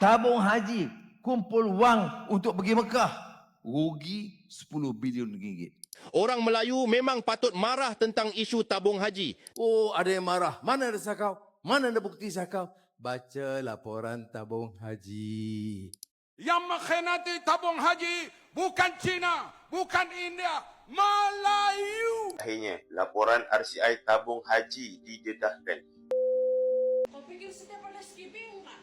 tabung haji, kumpul wang untuk pergi Mekah, rugi 10 bilion ringgit. Orang Melayu memang patut marah tentang isu tabung haji. Oh, ada yang marah. Mana ada sakau? Mana ada bukti sakau? Baca laporan tabung haji. Yang mengkhianati tabung haji bukan Cina, bukan India, Melayu. Akhirnya, laporan RCI tabung haji didedahkan. Kau fikir setiap ada skipping tak?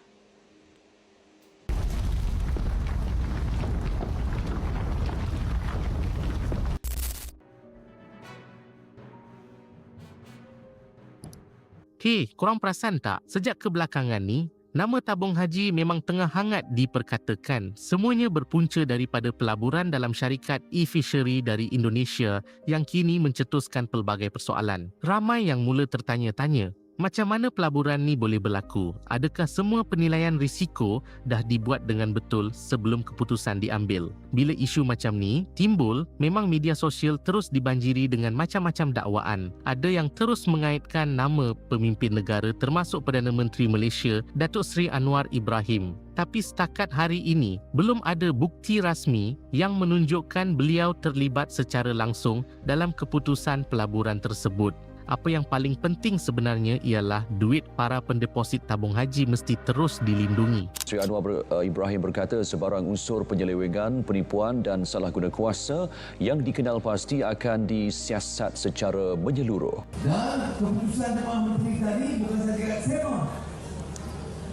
Korang perasan tak? Sejak kebelakangan ni, nama tabung haji memang tengah hangat diperkatakan. Semuanya berpunca daripada pelaburan dalam syarikat e-fishery dari Indonesia yang kini mencetuskan pelbagai persoalan. Ramai yang mula tertanya-tanya, macam mana pelaburan ni boleh berlaku? Adakah semua penilaian risiko dah dibuat dengan betul sebelum keputusan diambil? Bila isu macam ni timbul, memang media sosial terus dibanjiri dengan macam-macam dakwaan. Ada yang terus mengaitkan nama pemimpin negara termasuk Perdana Menteri Malaysia, Datuk Seri Anwar Ibrahim. Tapi setakat hari ini, belum ada bukti rasmi yang menunjukkan beliau terlibat secara langsung dalam keputusan pelaburan tersebut. Apa yang paling penting sebenarnya ialah duit para pendeposit tabung haji mesti terus dilindungi. Seri Anwar Ibrahim berkata sebarang unsur penyelewengan, penipuan dan salah guna kuasa yang dikenal pasti akan disiasat secara menyeluruh. Dan keputusan Dewan Menteri tadi bukan saja kat SEMA.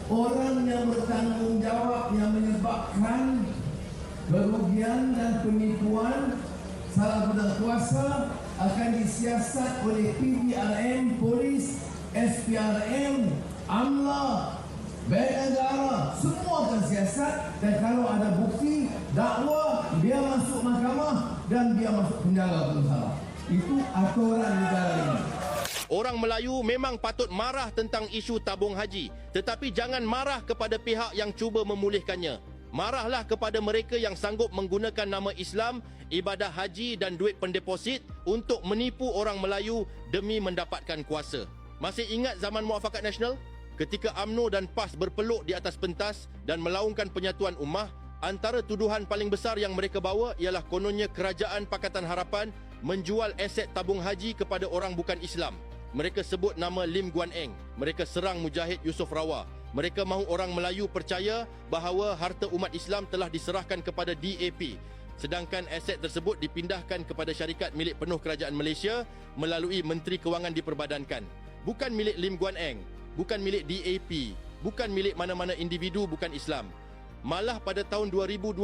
Orang yang bertanggungjawab yang menyebabkan kerugian dan penipuan salah guna kuasa akan disiasat oleh PDRM, Polis, SPRM, AMLA, Bank Negara, semua akan siasat. Dan kalau ada bukti dakwa, dia masuk mahkamah dan dia masuk penjara kalau salah. Itu aturan negara ini. Orang Melayu memang patut marah tentang isu tabung haji, tetapi jangan marah kepada pihak yang cuba memulihkannya. Marahlah kepada mereka yang sanggup menggunakan nama Islam, ibadah haji dan duit pendeposit untuk menipu orang Melayu demi mendapatkan kuasa. Masih ingat zaman Muafakat Nasional? Ketika UMNO dan PAS berpeluk di atas pentas dan melaungkan penyatuan ummah, antara tuduhan paling besar yang mereka bawa ialah kononnya Kerajaan Pakatan Harapan menjual aset tabung haji kepada orang bukan Islam. Mereka sebut nama Lim Guan Eng. Mereka serang Mujahid Yusof Rawah. Mereka mahu orang Melayu percaya bahawa harta umat Islam telah diserahkan kepada DAP. Sedangkan aset tersebut dipindahkan kepada syarikat milik penuh Kerajaan Malaysia melalui Menteri Kewangan diperbadankan. Bukan milik Lim Guan Eng, bukan milik DAP, bukan milik mana-mana individu bukan Islam. Malah pada tahun 2020,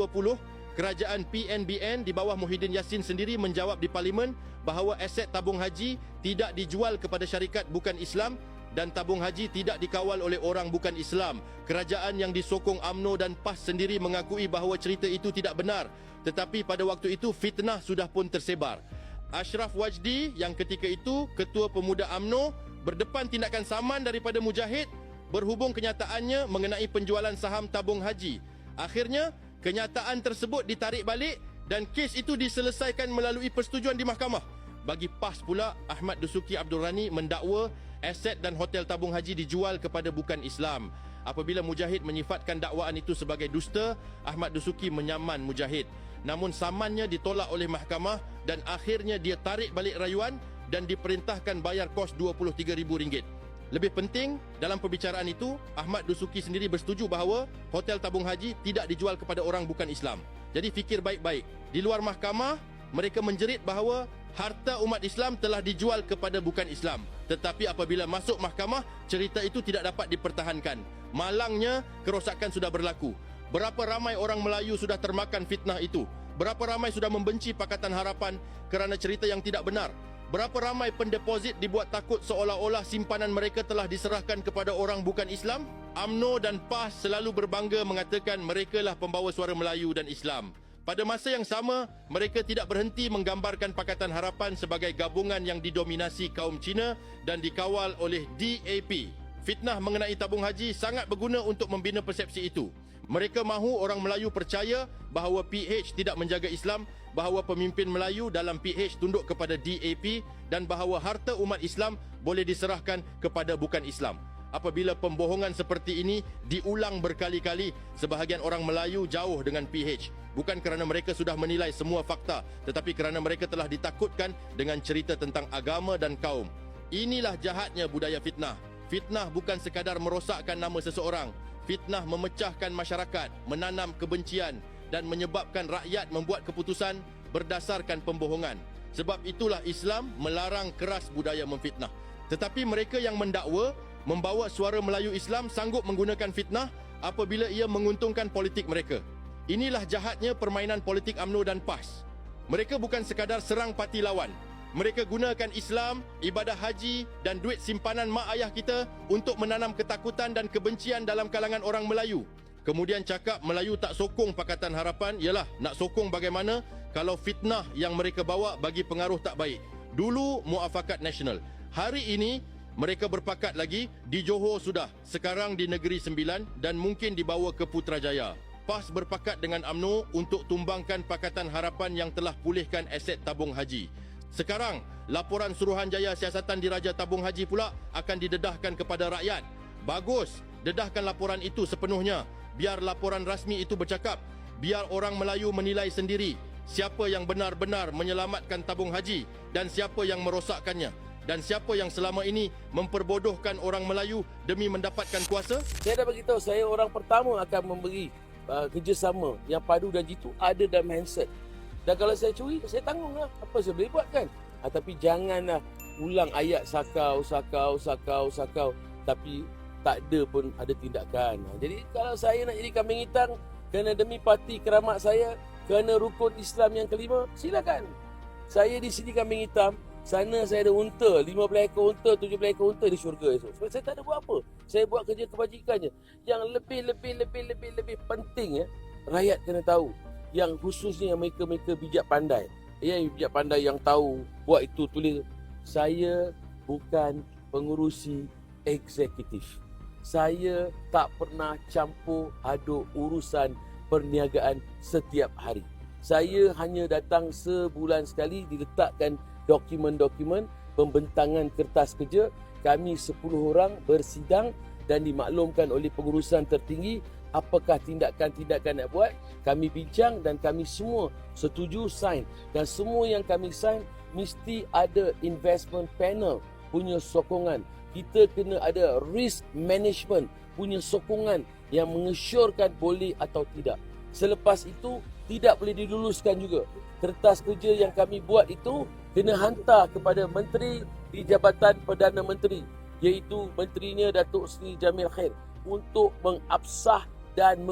Kerajaan PNBN di bawah Muhyiddin Yassin sendiri menjawab di Parlimen bahawa aset tabung haji tidak dijual kepada syarikat bukan Islam dan tabung haji tidak dikawal oleh orang bukan Islam. Kerajaan yang disokong UMNO dan PAS sendiri mengakui bahawa cerita itu tidak benar. Tetapi pada waktu itu fitnah sudah pun tersebar. Ashraf Wajdi yang ketika itu Ketua Pemuda UMNO berdepan tindakan saman daripada Mujahid berhubung kenyataannya mengenai penjualan saham tabung haji. Akhirnya, kenyataan tersebut ditarik balik dan kes itu diselesaikan melalui persetujuan di mahkamah. Bagi PAS pula, Ahmad Dusuki Abdul Rani mendakwa aset dan hotel tabung haji dijual kepada bukan Islam. Apabila Mujahid menyifatkan dakwaan itu sebagai dusta, Ahmad Dusuki menyaman Mujahid. Namun samannya ditolak oleh mahkamah dan akhirnya dia tarik balik rayuan dan diperintahkan bayar kos RM23,000. Lebih penting, dalam perbicaraan itu, Ahmad Dusuki sendiri bersetuju bahawa hotel tabung haji tidak dijual kepada orang bukan Islam. Jadi fikir baik-baik. Di luar mahkamah, mereka menjerit bahawa harta umat Islam telah dijual kepada bukan Islam. Tetapi apabila masuk mahkamah, cerita itu tidak dapat dipertahankan. Malangnya, kerosakan sudah berlaku. Berapa ramai orang Melayu sudah termakan fitnah itu? Berapa ramai sudah membenci Pakatan Harapan kerana cerita yang tidak benar? Berapa ramai pendeposit dibuat takut seolah-olah simpanan mereka telah diserahkan kepada orang bukan Islam? UMNO dan PAS selalu berbangga mengatakan merekalah pembawa suara Melayu dan Islam. Pada masa yang sama, mereka tidak berhenti menggambarkan Pakatan Harapan sebagai gabungan yang didominasi kaum Cina dan dikawal oleh DAP. Fitnah mengenai tabung haji sangat berguna untuk membina persepsi itu. Mereka mahu orang Melayu percaya bahawa PH tidak menjaga Islam, bahawa pemimpin Melayu dalam PH tunduk kepada DAP dan bahawa harta umat Islam boleh diserahkan kepada bukan Islam. apabila pembohongan seperti ini diulang berkali-kali. Sebahagian orang Melayu jauh dengan PH. Bukan kerana mereka sudah menilai semua fakta, tetapi kerana mereka telah ditakutkan dengan cerita tentang agama dan kaum. Inilah jahatnya budaya fitnah. Fitnah bukan sekadar merosakkan nama seseorang. Fitnah memecahkan masyarakat, menanam kebencian dan menyebabkan rakyat membuat keputusan berdasarkan pembohongan. Sebab itulah Islam melarang keras budaya memfitnah. Tetapi mereka yang mendakwa membawa suara Melayu Islam sanggup menggunakan fitnah apabila ia menguntungkan politik mereka. Inilah jahatnya permainan politik UMNO dan PAS. Mereka bukan sekadar serang parti lawan. Mereka gunakan Islam, ibadah haji dan duit simpanan mak ayah kita untuk menanam ketakutan dan kebencian dalam kalangan orang Melayu. Kemudian cakap Melayu tak sokong Pakatan Harapan. Yalah, nak sokong bagaimana kalau fitnah yang mereka bawa bagi pengaruh tak baik. Dulu Muafakat Nasional. Hari ini mereka berpakat lagi di Johor sudah. Sekarang di Negeri Sembilan dan mungkin dibawa ke Putrajaya. PAS berpakat dengan UMNO untuk tumbangkan Pakatan Harapan yang telah pulihkan aset tabung haji. Sekarang, laporan Suruhanjaya Siasatan Diraja Tabung Haji pula akan didedahkan kepada rakyat. Bagus, dedahkan laporan itu sepenuhnya. Biar laporan rasmi itu bercakap. Biar orang Melayu menilai sendiri siapa yang benar-benar menyelamatkan tabung haji dan siapa yang merosakkannya. Dan siapa yang selama ini memperbodohkan orang Melayu demi mendapatkan kuasa. Saya dah beritahu, saya orang pertama akan memberi kerjasama yang padu dan jitu ada dalam handset. Dan kalau saya curi, saya tanggung lah. Apa saya boleh buat kan? Tapi janganlah ulang ayat sakau. Tapi tak ada pun ada tindakan. Jadi kalau saya nak jadi kambing hitam, kerana demi parti keramat saya, kerana rukun Islam yang kelima, silakan. Saya di sini kambing hitam, sana saya ada unta, 15 ekor unta, 17 ekor unta di syurga esok. Sebab saya tak ada buat apa. Saya buat kerja kebajikannya. Yang lebih penting, rakyat kena tahu. Yang khususnya mereka bijak pandai. Yang bijak pandai yang tahu buat itu tulis. Saya bukan pengurusi eksekutif. Saya tak pernah campur aduk urusan perniagaan setiap hari. Saya hanya datang sebulan sekali diletakkan dokumen-dokumen pembentangan kertas kerja. Kami 10 orang bersidang dan dimaklumkan oleh pengurusan tertinggi apakah tindakan-tindakan nak buat. Kami bincang dan kami semua setuju sign. Dan semua yang kami sign mesti ada investment panel punya sokongan. Kita kena ada risk management punya sokongan yang mengesyorkan boleh atau tidak. Selepas itu tidak boleh diluluskan juga. Kertas kerja yang kami buat itu kena hantar kepada menteri di Jabatan Perdana Menteri, iaitu menterinya Datuk Seri Jamil Khair, untuk mengabsah dan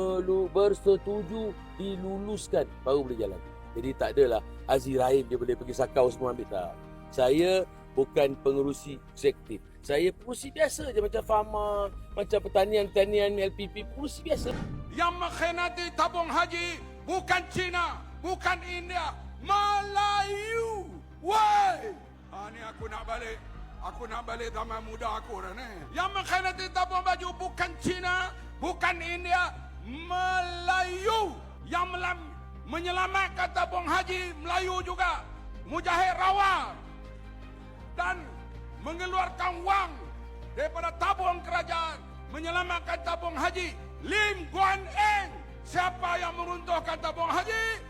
bersetuju diluluskan baru boleh jalan. Jadi tak adalah Aziz Rahim dia boleh pergi sakau semua ambil, tak. Saya bukan pengerusi eksekutif. Saya pengerusi biasa je, macam farma, macam pertanian LPP, pengerusi biasa. Yang mengkhianati tabung haji bukan Cina, bukan India, Melayu. Why? Ni aku nak balik. Aku nak balik zaman muda aku dah ni. Yang mengkhianati tabung baju bukan Cina, bukan India, Melayu. Yang menyelamatkan tabung haji Melayu juga. Mujahid Rawal. Dan mengeluarkan wang daripada tabung kerajaan menyelamatkan tabung haji Lim Guan Eng. Siapa yang meruntuhkan tabung haji?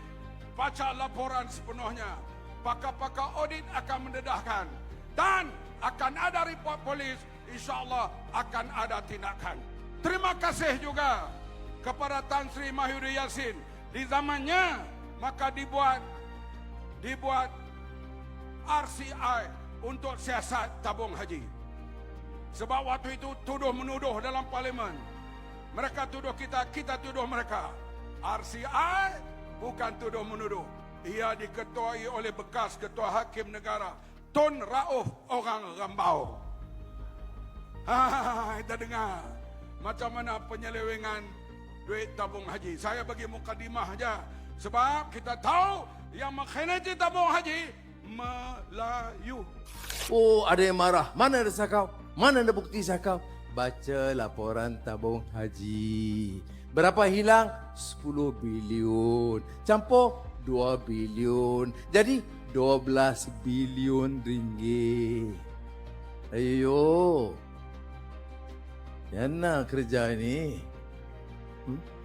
Baca laporan sepenuhnya. Pakar-pakar audit akan mendedahkan. Dan akan ada report polis. InsyaAllah akan ada tindakan. Terima kasih juga kepada Tan Sri Mahyudin Yassin. Di zamannya maka dibuat RCI untuk siasat tabung haji. Sebab waktu itu tuduh-menuduh dalam parlimen. Mereka tuduh kita, kita tuduh mereka. RCI bukan tuduh-menuduh. Ia diketuai oleh bekas Ketua Hakim Negara Tun Rauf orang Rambau. Kita dengar macam mana penyelewengan duit tabung haji. Saya bagi mukadimah saja. Sebab kita tahu yang mengkhianati tabung haji Melayu. Oh, ada yang marah. Mana ada sakau? Mana ada bukti sakau? Baca laporan tabung haji. Berapa hilang? 10 bilion. Campur 2 bilion. Jadi 12 bilion ringgit. Ayo. Yang nak kerja ni.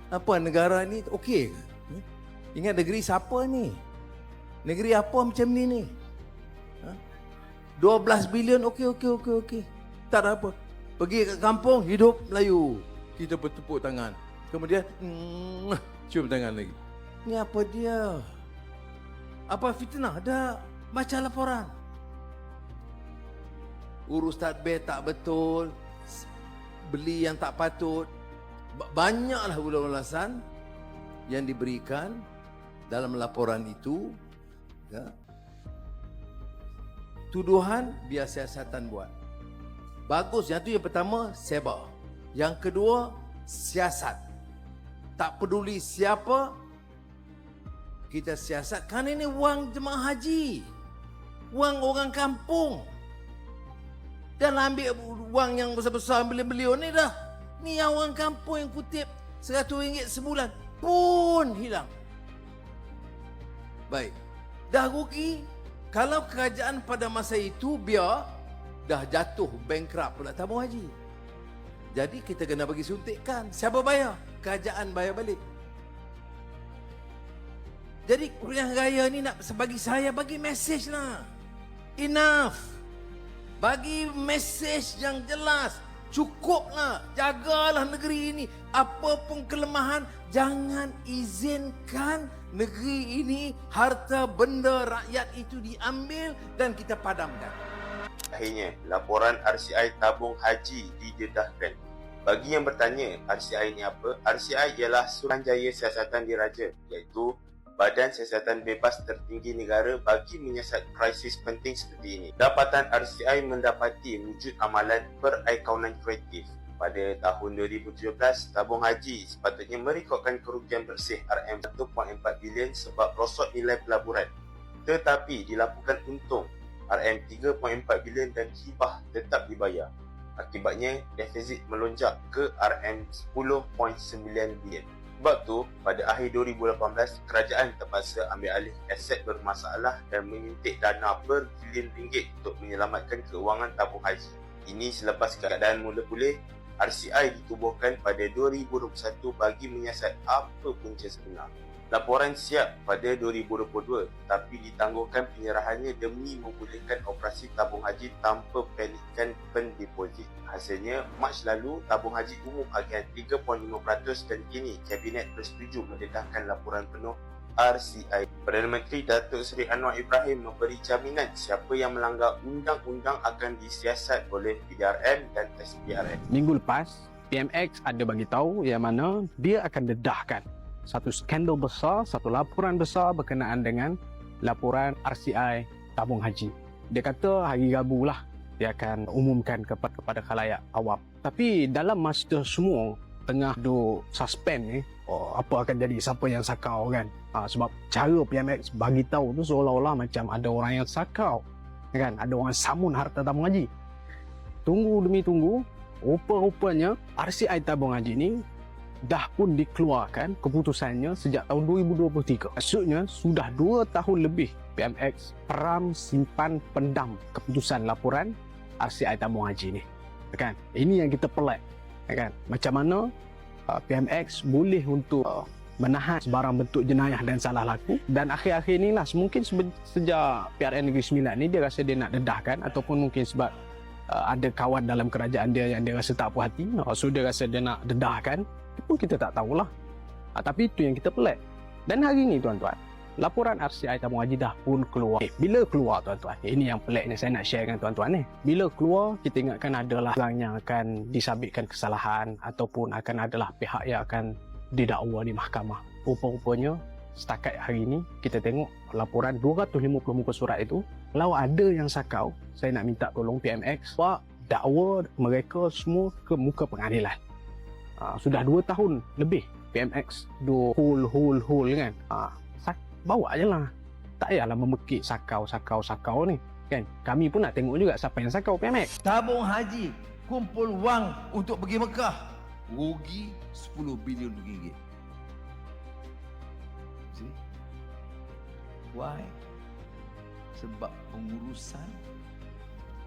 Apa negara ni okey ke? Ingat negeri siapa ni? Negeri apa macam ni? 12 bilion okey. Tak ada apa. Pergi ke kampung hidup Melayu. Kita bertepuk tangan. Kemudian cium tangan lagi. Ni apa dia? Apa fitnah? Dah baca laporan. Urus tadbir tak betul, beli yang tak patut. Banyaklah ulasan yang diberikan dalam laporan itu. Ya. Tuduhan biar siasatan buat. Bagus, yang tu yang pertama, sebar. Yang kedua, siasat. Tak peduli siapa, kita siasat. Kerana ini wang jemaah haji, wang orang kampung. Dan ambil wang yang besar-besar beliau ni dah. Ni yang orang kampung yang kutip RM100 sebulan pun hilang. Baik. Dah rugi. Kalau kerajaan pada masa itu biar dah jatuh bankrupt pula tabung haji. Jadi kita kena bagi suntikan. Siapa bayar? Kerajaan bayar balik. Jadi kuliah raya ni nak bagi saya bagi mesej lah. Enough. Bagi mesej yang jelas. Cukuplah. Jagalah negeri ini. Apa pun kelemahan, jangan izinkan negeri ini, harta benda rakyat itu diambil dan kita padamkan. Akhirnya, laporan RCI tabung haji didedahkan. Bagi yang bertanya, RCI ni apa? RCI ialah Suruhanjaya Siasatan Diraja, iaitu Badan Siasatan Bebas tertinggi negara bagi menyiasat krisis penting seperti ini. Dapatan RCI mendapati wujud amalan perakaunan kreatif. Pada tahun 2017, tabung haji sepatutnya merekodkan kerugian bersih RM1.4 bilion sebab rosot nilai pelaburan. Tetapi dilaporkan untung RM3.4 bilion dan hibah tetap dibayar. Akibatnya, defisit melonjak ke RM10.9 bilion. Sebab tu, pada akhir 2018, kerajaan terpaksa ambil alih aset bermasalah dan menyuntik dana berbilion ringgit untuk menyelamatkan keuangan tabung haji. Ini selepas keadaan mula pulih, RCI ditubuhkan pada 2021 bagi menyiasat apa punca sebenar. Laporan siap pada 2022 tapi ditangguhkan penyerahannya demi membolehkan operasi tabung haji tanpa panikkan pendeposit. Hasilnya, Mac lalu tabung haji umum agihan 3.5% dan kini Kabinet bersetuju mendedahkan laporan penuh RCI. Perdana Menteri Datuk Seri Anwar Ibrahim memberi jaminan siapa yang melanggar undang-undang akan disiasat oleh PDRM dan SPRM. Minggu lepas, PMX ada bagi tahu yang mana dia akan dedahkan satu skandal besar, satu laporan besar berkenaan dengan laporan RCI tabung haji. Dia kata hari Rabu lah dia akan umumkan kepada khalayak awam. Tapi dalam masa semua tengah duk suspend ni, apa akan jadi, siapa yang sakau kan? Sebab cara PMX bagi tahu tu seolah-olah macam ada orang yang sakau, kan? Ada orang samun harta tabung haji. Tunggu demi tunggu, rupa-rupanya RCI tabung haji ni dah pun dikeluarkan keputusannya sejak tahun 2023. Maksudnya sudah 2 tahun lebih PMX peram simpan pendam keputusan laporan RCI tabung haji ni, kan? Ini yang kita pelik, kan? Macam mana PMX boleh untuk menahan sebarang bentuk jenayah dan salah laku, dan akhir-akhir ni lah mungkin sejak PRN Negeri Sembilan ni dia rasa dia nak dedahkan, ataupun mungkin sebab ada kawan dalam kerajaan dia yang dia rasa tak puas hati, so dia rasa dia nak dedahkan. Itu pun kita tak tahulah. Tapi itu yang kita pelik. Dan hari ni tuan-tuan, laporan RCI tabung haji dah pun keluar. Bila keluar tuan-tuan, ini yang peliknya saya nak share dengan tuan-tuan ni. Bila keluar, kita ingatkan adalah orang yang akan disabitkan kesalahan ataupun akan adalah pihak yang akan didakwa di mahkamah. Rupa-rupanya setakat hari ini kita tengok laporan 250 muka surat itu, kalau ada yang sakau, saya nak minta tolong PMX bawa dakwa mereka semua ke muka pengadilan. Sudah 2 tahun lebih PMX do hole kan. Bawa je lah. Tak payahlah memekik sakau ni, kan? Kami pun nak tengok juga siapa yang sakau PMX. Tabung haji kumpul wang untuk pergi Mekah, rugi 10 bilion ringgit. See? Why? Sebab pengurusan,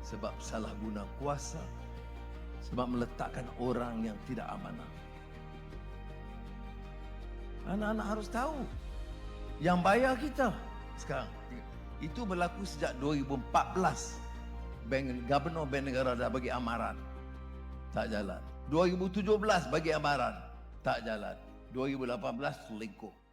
sebab salah guna kuasa, Sebab meletakkan orang yang tidak amanah. Anak-anak harus tahu. Yang bayar kita sekarang. Itu berlaku sejak 2014. Gubernur Bank Negara dah bagi amaran. Tak jalan. 2017 bagi amaran. Tak jalan. 2018 selingkuh.